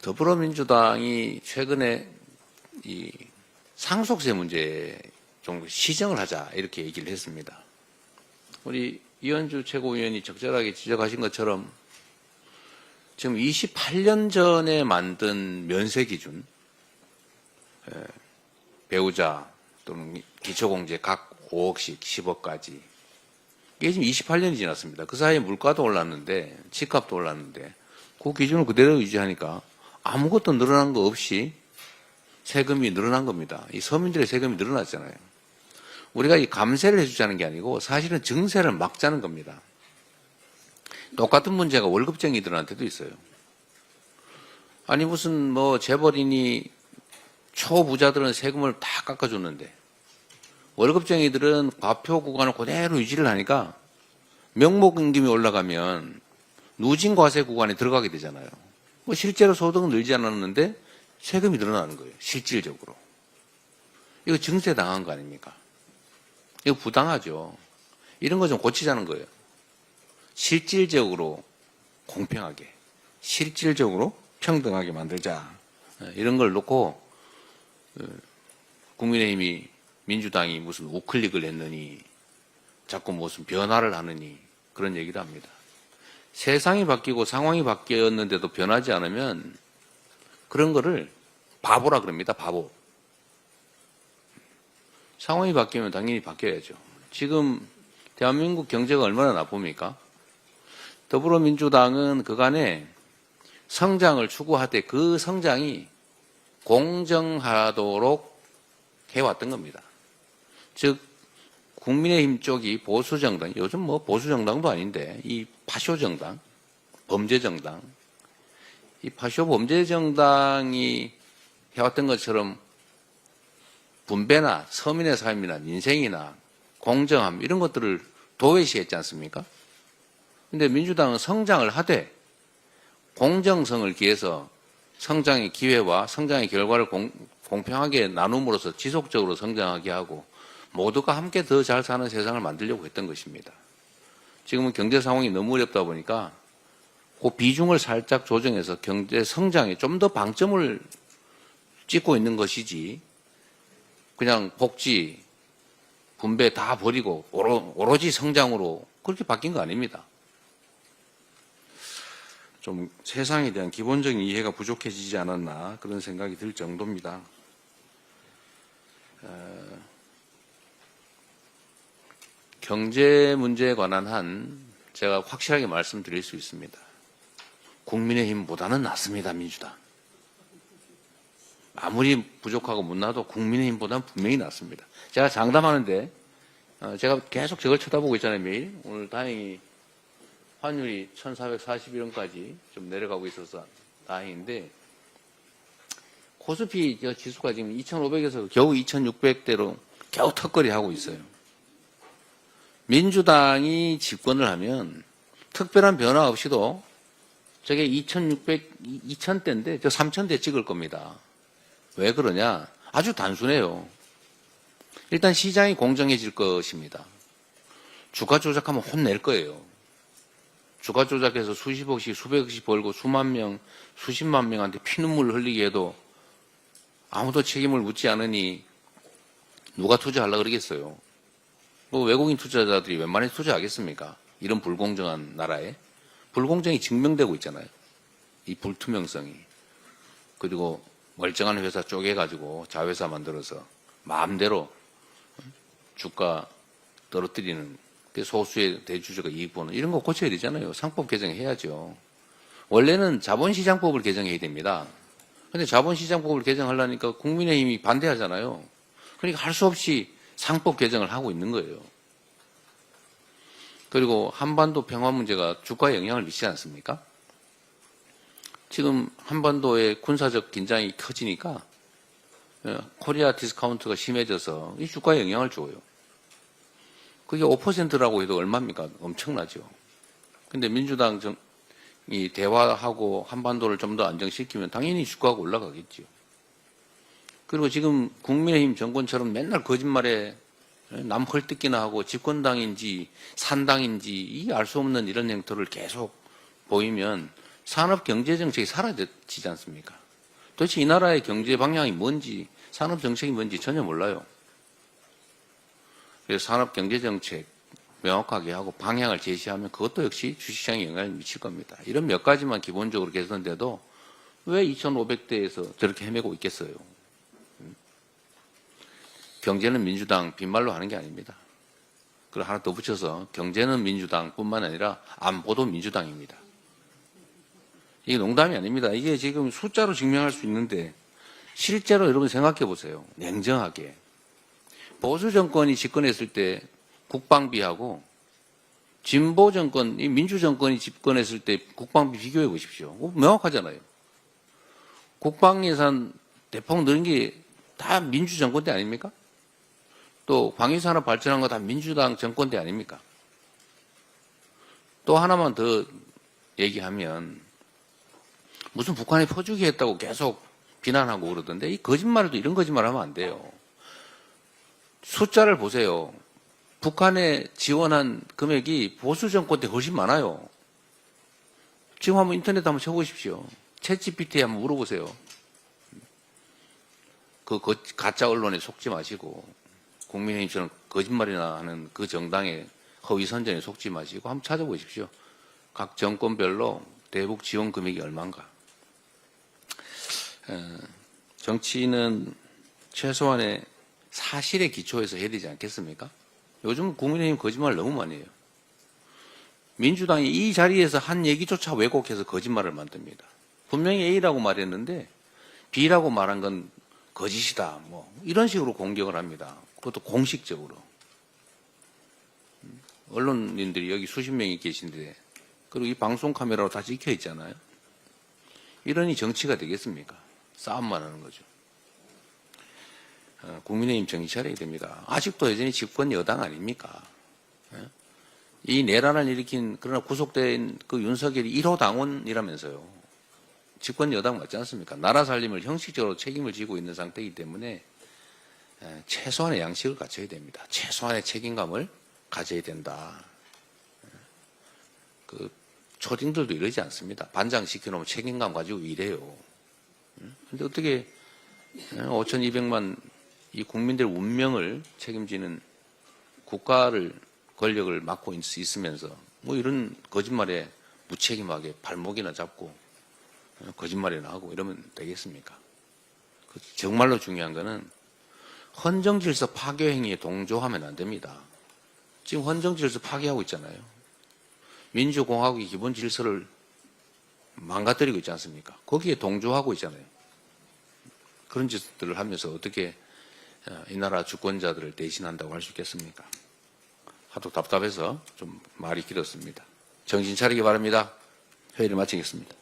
더불어민주당이 최근에 이 상속세 문제에 좀 시정을 하자 이렇게 얘기를 했습니다. 우리 이현주 최고위원이 적절하게 지적하신 것처럼 지금 28년 전에 만든 면세 기준, 배우자 또는 기초공제 각 5억씩 10억까지 이게 지금 28년이 지났습니다. 그 사이에 물가도 올랐는데 집값도 올랐는데 그 기준을 그대로 유지하니까 아무것도 늘어난 거 없이 세금이 늘어난 겁니다. 이 서민들의 세금이 늘어났잖아요. 우리가 이 감세를 해주자는 게 아니고 사실은 증세를 막자는 겁니다. 똑같은 문제가 월급쟁이들한테도 있어요. 아니 무슨 뭐 재벌이니 초부자들은 세금을 다 깎아줬는데 월급쟁이들은 과표 구간을 그대로 유지를 하니까 명목임금이 올라가면 누진과세 구간에 들어가게 되잖아요. 뭐 실제로 소득은 늘지 않았는데 세금이 늘어나는 거예요. 실질적으로. 이거 증세 당한 거 아닙니까? 이거 부당하죠. 이런 거 좀 고치자는 거예요. 실질적으로 공평하게, 실질적으로 평등하게 만들자. 이런 걸 놓고 국민의힘이 민주당이 무슨 우클릭을 했느니 자꾸 무슨 변화를 하느니 그런 얘기를 합니다. 세상이 바뀌고 상황이 바뀌었는데도 변하지 않으면 그런 거를 바보라 그럽니다. 바보. 상황이 바뀌면 당연히 바뀌어야죠. 지금 대한민국 경제가 얼마나 나쁩니까? 더불어민주당은 그간에 성장을 추구하되 그 성장이 공정하도록 해왔던 겁니다. 즉 국민의힘 쪽이 보수정당, 요즘 뭐 보수정당도 아닌데 이 파쇼정당, 범죄정당, 이 파쇼 범죄정당이 해왔던 것처럼 분배나 서민의 삶이나 민생이나 공정함 이런 것들을 도외시했지 않습니까? 근데 민주당은 성장을 하되 공정성을 기해서 성장의 기회와 성장의 결과를 공평하게 나눔으로써 지속적으로 성장하게 하고 모두가 함께 더 잘 사는 세상을 만들려고 했던 것입니다. 지금은 경제 상황이 너무 어렵다 보니까 그 비중을 살짝 조정해서 경제 성장에 좀 더 방점을 찍고 있는 것이지 그냥 복지, 분배 다 버리고 오로지 성장으로 그렇게 바뀐 거 아닙니다. 좀 세상에 대한 기본적인 이해가 부족해지지 않았나 그런 생각이 들 정도입니다. 경제 문제에 관한 한 제가 확실하게 말씀드릴 수 있습니다. 국민의힘보다는 낫습니다. 민주당. 아무리 부족하고 못나도 국민의힘보다는 분명히 낫습니다. 제가 장담하는데 제가 계속 저걸 쳐다보고 있잖아요. 매일. 오늘 다행히 환율이 1441원까지 좀 내려가고 있어서 다행인데 코스피 지수가 지금 2500에서 겨우 2600대로 겨우 턱걸이 하고 있어요. 민주당이 집권을 하면 특별한 변화 없이도 저게 2000대인데 저 3000대 찍을 겁니다. 왜 그러냐? 아주 단순해요. 일단 시장이 공정해질 것입니다. 주가 조작하면 혼낼 거예요. 주가 조작해서 수십억씩 수백억씩 벌고 수만 명, 수십만 명한테 피눈물을 흘리게 해도 아무도 책임을 묻지 않으니 누가 투자하려고 그러겠어요. 뭐 외국인 투자자들이 웬만해서 투자하겠습니까? 이런 불공정한 나라에. 불공정이 증명되고 있잖아요. 이 불투명성이. 그리고 멀쩡한 회사 쪼개가지고 자회사 만들어서 마음대로 주가 떨어뜨리는 소수의 대주주가 이익 보는 이런 거 고쳐야 되잖아요. 상법 개정해야죠. 원래는 자본시장법을 개정해야 됩니다. 근데 자본시장법을 개정하려니까 국민의힘이 반대하잖아요. 그러니까 할 수 없이 상법 개정을 하고 있는 거예요. 그리고 한반도 평화 문제가 주가에 영향을 미치지 않습니까? 지금 한반도의 군사적 긴장이 커지니까 코리아 디스카운트가 심해져서 이 주가에 영향을 줘요. 그게 5%라고 해도 얼마입니까? 엄청나죠. 근데 민주당이 대화하고 한반도를 좀 더 안정시키면 당연히 주가가 올라가겠죠. 그리고 지금 국민의힘 정권처럼 맨날 거짓말에 남 헐뜯기나 하고 집권당인지 산당인지 이 알 수 없는 이런 행태를 계속 보이면 산업 경제 정책이 사라지지 않습니까? 도대체 이 나라의 경제 방향이 뭔지 산업 정책이 뭔지 전혀 몰라요. 그래서 산업 경제 정책 명확하게 하고 방향을 제시하면 그것도 역시 주식시장에 영향을 미칠 겁니다. 이런 몇 가지만 기본적으로 개선돼도 왜 2,500대에서 저렇게 헤매고 있겠어요? 경제는 민주당 빈말로 하는 게 아닙니다. 그리고 하나 더 붙여서 경제는 민주당뿐만 아니라 안보도 민주당입니다. 이게 농담이 아닙니다. 이게 지금 숫자로 증명할 수 있는데 실제로 여러분 생각해 보세요. 냉정하게. 보수 정권이 집권했을 때 국방비하고 진보 정권, 이 민주 정권이 집권했을 때 국방비 비교해 보십시오. 명확하잖아요. 국방 예산 대폭 늘은 게 다 민주 정권 때 아닙니까? 또 방위산업 발전한 거 다 민주당 정권 때 아닙니까? 또 하나만 더 얘기하면 무슨 북한이 퍼주기 했다고 계속 비난하고 그러던데 이 거짓말도 이런 거짓말 하면 안 돼요. 숫자를 보세요. 북한에 지원한 금액이 보수 정권 때 훨씬 많아요. 지금 한번 인터넷 한번 쳐보십시오. 챗GPT에 한번 물어보세요. 그 가짜 언론에 속지 마시고 국민의힘처럼 거짓말이나 하는 그 정당의 허위 선전에 속지 마시고 한번 찾아보십시오. 각 정권별로 대북 지원 금액이 얼마인가. 정치는 최소한의 사실에 기초해서 해야 되지 않겠습니까? 요즘 국민의힘 거짓말 너무 많이 해요. 민주당이 이 자리에서 한 얘기조차 왜곡해서 거짓말을 만듭니다. 분명히 A라고 말했는데 B라고 말한 건 거짓이다. 뭐 이런 식으로 공격을 합니다. 그것도 공식적으로. 언론인들이 여기 수십 명이 계신데 그리고 이 방송 카메라로 다 찍혀 있잖아요. 이러니 정치가 되겠습니까? 싸움만 하는 거죠. 국민의힘 정신 차려야 됩니다. 아직도 여전히 집권 여당 아닙니까? 이 내란을 일으킨 그러나 구속된 그 윤석열이 1호 당원이라면서요. 집권 여당 맞지 않습니까? 나라 살림을 형식적으로 책임을 지고 있는 상태이기 때문에 최소한의 양식을 갖춰야 됩니다. 최소한의 책임감을 가져야 된다. 그 초딩들도 이러지 않습니다. 반장 시켜놓으면 책임감 가지고 이래요. 근데 어떻게 5,200만 이 국민들 운명을 책임지는 국가를 권력을 맡고 있으면서 뭐 이런 거짓말에 무책임하게 발목이나 잡고 거짓말이나 하고 이러면 되겠습니까? 정말로 중요한 거는 헌정질서 파괴 행위에 동조하면 안 됩니다. 지금 헌정질서 파괴하고 있잖아요. 민주공화국의 기본 질서를 망가뜨리고 있지 않습니까? 거기에 동조하고 있잖아요. 그런 짓들을 하면서 어떻게 이 나라 주권자들을 대신한다고 할 수 있겠습니까? 하도 답답해서 좀 말이 길었습니다. 정신 차리기 바랍니다. 회의를 마치겠습니다.